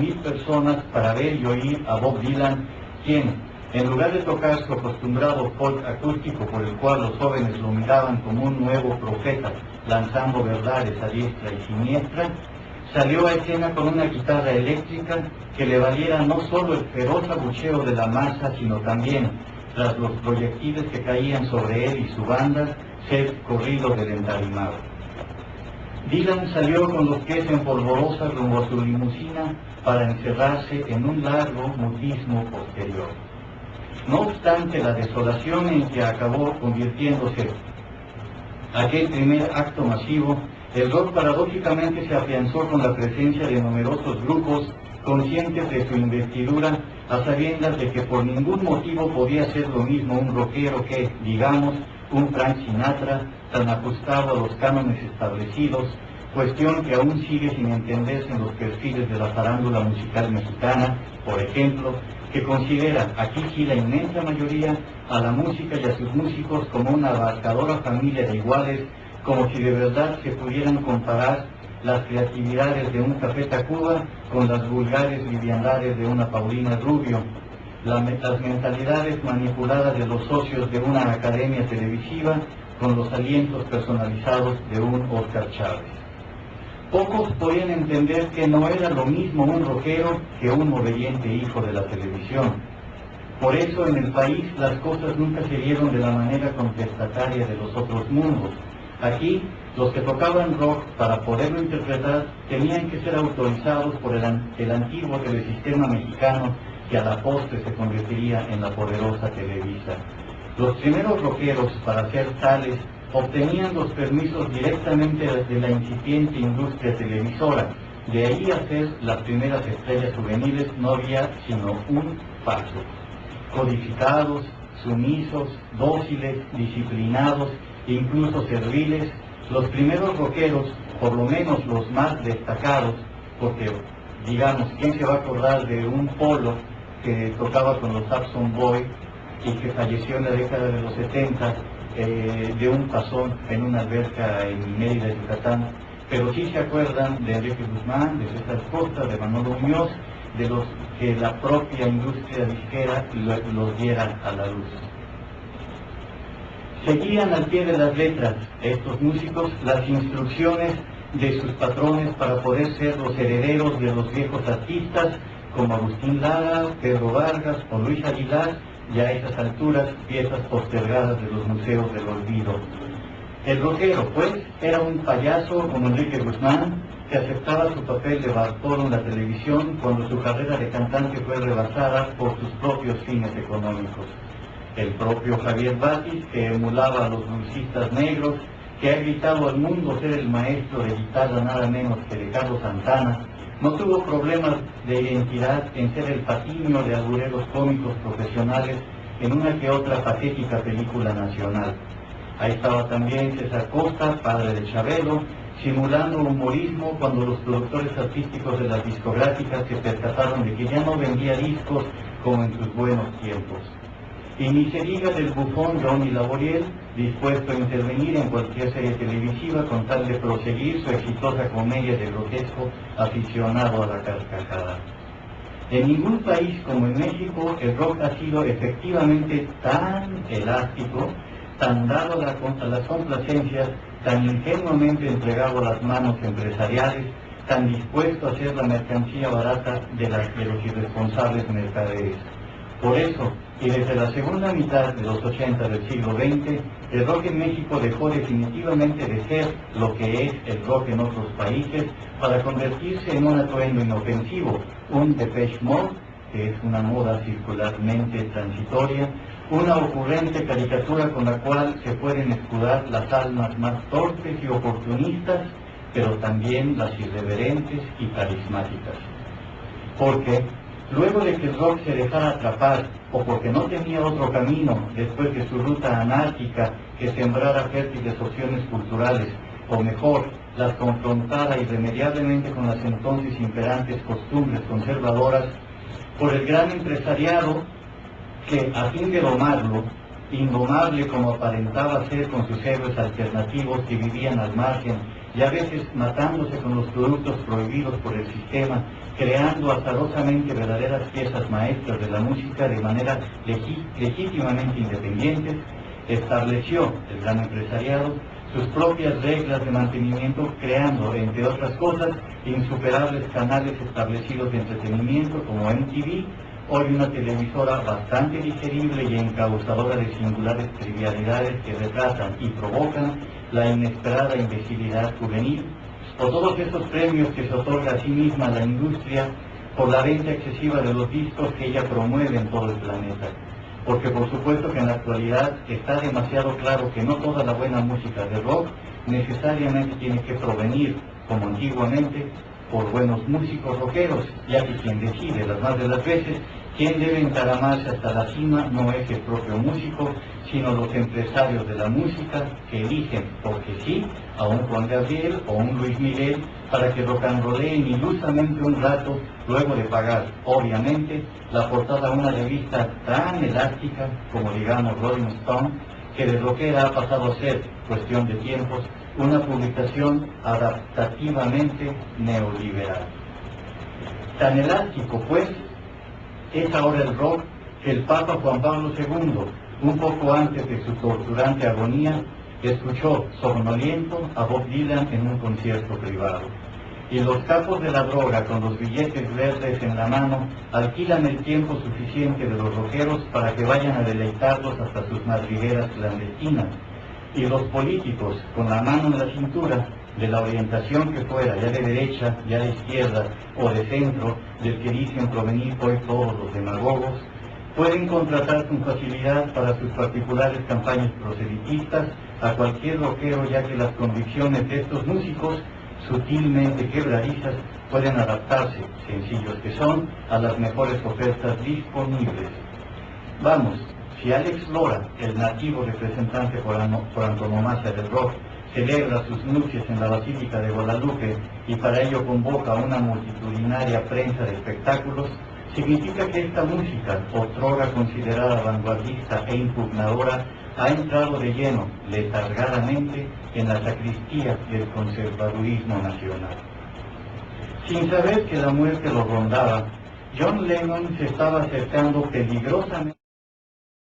1000 personas para ver y oír a Bob Dylan, quien, en lugar de tocar su acostumbrado folk acústico por el cual los jóvenes lo miraban como un nuevo profeta, lanzando verdades a diestra y siniestra, salió a escena con una guitarra eléctrica que le valiera no solo el feroz abucheo de la masa, sino también, tras los proyectiles que caían sobre él y su banda, ser corrido del entarimado. Dylan salió con los pies en polvorosa rumbo a su limusina para encerrarse en un largo mutismo posterior. No obstante la desolación en que acabó convirtiéndose aquel primer acto masivo, el rock paradójicamente se afianzó con la presencia de numerosos grupos conscientes de su investidura, a sabiendas de que por ningún motivo podía ser lo mismo un rockero que, digamos, un Frank Sinatra, tan ajustado a los cánones establecidos, cuestión que aún sigue sin entenderse en los perfiles de la farándula musical mexicana, por ejemplo, que considera, aquí sí la inmensa mayoría, a la música y a sus músicos como una abarcadora familia de iguales, como si de verdad se pudieran comparar las creatividades de un Café Tacuba con las vulgares liviandades de una Paulina Rubio, las mentalidades manipuladas de los socios de una academia televisiva con los alientos personalizados de un Oscar Chávez. Pocos podían entender que no era lo mismo un rockero que un obediente hijo de la televisión. Por eso en el país las cosas nunca se dieron de la manera contestataria de los otros mundos. Aquí, los que tocaban rock para poderlo interpretar tenían que ser autorizados por el antiguo telesistema mexicano, que a la postre se convertiría en la poderosa Televisa. Los primeros rockeros, para ser tales, obtenían los permisos directamente de la incipiente industria televisora. De ahí a ser las primeras estrellas juveniles no había sino un paso. Codificados, sumisos, dóciles, disciplinados, incluso serviles, los primeros rockeros, por lo menos los más destacados, porque, digamos, ¿quién se va a acordar de un Polo que tocaba con los Saxon Boys y que falleció en la década de los 70, de un pasón en una alberca en Mérida, Yucatán? Pero sí se acuerdan de Enrique Guzmán, de César Costa, de Manolo Muñoz, de los que la propia industria disquera los diera a la luz. Seguían al pie de las letras estos músicos las instrucciones de sus patrones para poder ser los herederos de los viejos artistas como Agustín Lara, Pedro Vargas o Luis Aguilar, y a esas alturas piezas postergadas de los museos del olvido. El rockero, pues, era un payaso como Enrique Guzmán, que aceptaba su papel de Bartolo en la televisión cuando su carrera de cantante fue rebasada por sus propios fines económicos. El propio Javier Batis, que emulaba a los bluesistas negros, que ha gritado al mundo ser el maestro de guitarra nada menos que de Carlos Santana, no tuvo problemas de identidad en ser el patiño de agureros cómicos profesionales en una que otra patética película nacional. Ahí estaba también César Costa, padre de Chabelo, simulando humorismo cuando los productores artísticos de las discográficas se percataron de que ya no vendía discos como en sus buenos tiempos. Y ni se diga del bufón Johnny Laboriel, dispuesto a intervenir en cualquier serie televisiva con tal de proseguir su exitosa comedia de grotesco aficionado a la carcajada. En ningún país como en México el rock ha sido efectivamente tan elástico, tan dado a las complacencias, tan ingenuamente entregado a las manos empresariales, tan dispuesto a ser la mercancía barata de los irresponsables mercaderes. Por eso, y desde la segunda mitad de los 80 del siglo XX, el rock en México dejó definitivamente de ser lo que es el rock en otros países para convertirse en un atuendo inofensivo, un Depeche Mode, que es una moda circularmente transitoria, una ocurrente caricatura con la cual se pueden escudar las almas más torpes y oportunistas, pero también las irreverentes y carismáticas. Porque luego de que el rock se dejara atrapar, o porque no tenía otro camino después de su ruta anárquica que sembrara fértiles opciones culturales, o mejor, las confrontara irremediablemente con las entonces imperantes costumbres conservadoras, por el gran empresariado que, a fin de domarlo, indomable como aparentaba ser con sus héroes alternativos que vivían al margen y a veces matándose con los productos prohibidos por el sistema, creando azarosamente verdaderas piezas maestras de la música de manera legítimamente independientes, estableció el gran empresariado sus propias reglas de mantenimiento, creando, entre otras cosas, insuperables canales establecidos de entretenimiento como MTV, hoy una televisora bastante digerible y encausadora de singulares trivialidades que retratan y provocan la inesperada imbecilidad juvenil, o todos esos premios que se otorga a sí misma la industria por la venta excesiva de los discos que ella promueve en todo el planeta. Porque por supuesto que en la actualidad está demasiado claro que no toda la buena música de rock necesariamente tiene que provenir, como antiguamente, por buenos músicos rockeros, ya que quien decide las más de las veces quién debe encaramarse hasta la cima no es el propio músico, sino los empresarios de la música que eligen, porque sí, a un Juan Gabriel o un Luis Miguel para que rocanroleen ilusamente un rato, luego de pagar, obviamente, la portada a una revista tan elástica como digamos Rolling Stone, que de rockera ha pasado a ser, cuestión de tiempos, una publicación adaptativamente neoliberal. Tan elástico, pues, es ahora el rock que el Papa Juan Pablo II, un poco antes de su torturante agonía, escuchó somnoliento a Bob Dylan en un concierto privado. Y los capos de la droga, con los billetes verdes en la mano, alquilan el tiempo suficiente de los rockeros para que vayan a deleitarlos hasta sus madrigueras clandestinas. Y los políticos, con la mano en la cintura, de la orientación que fuera, ya de derecha, ya de izquierda o de centro, del que dicen provenir hoy todos los demagogos, pueden contratar con facilidad para sus particulares campañas proselitistas a cualquier rockero, ya que las convicciones de estos músicos, sutilmente quebradizas, pueden adaptarse, sencillos que son, a las mejores ofertas disponibles. Vamos, si Alex Lora, el nativo representante por antonomasia del rock, celebra sus nupcias en la Basílica de Guadalupe y para ello convoca a una multitudinaria prensa de espectáculos, significa que esta música, otrora considerada vanguardista e impugnadora, ha entrado de lleno, letargadamente, en la sacristía del conservadurismo nacional. Sin saber que la muerte lo rondaba, John Lennon se estaba acercando peligrosamente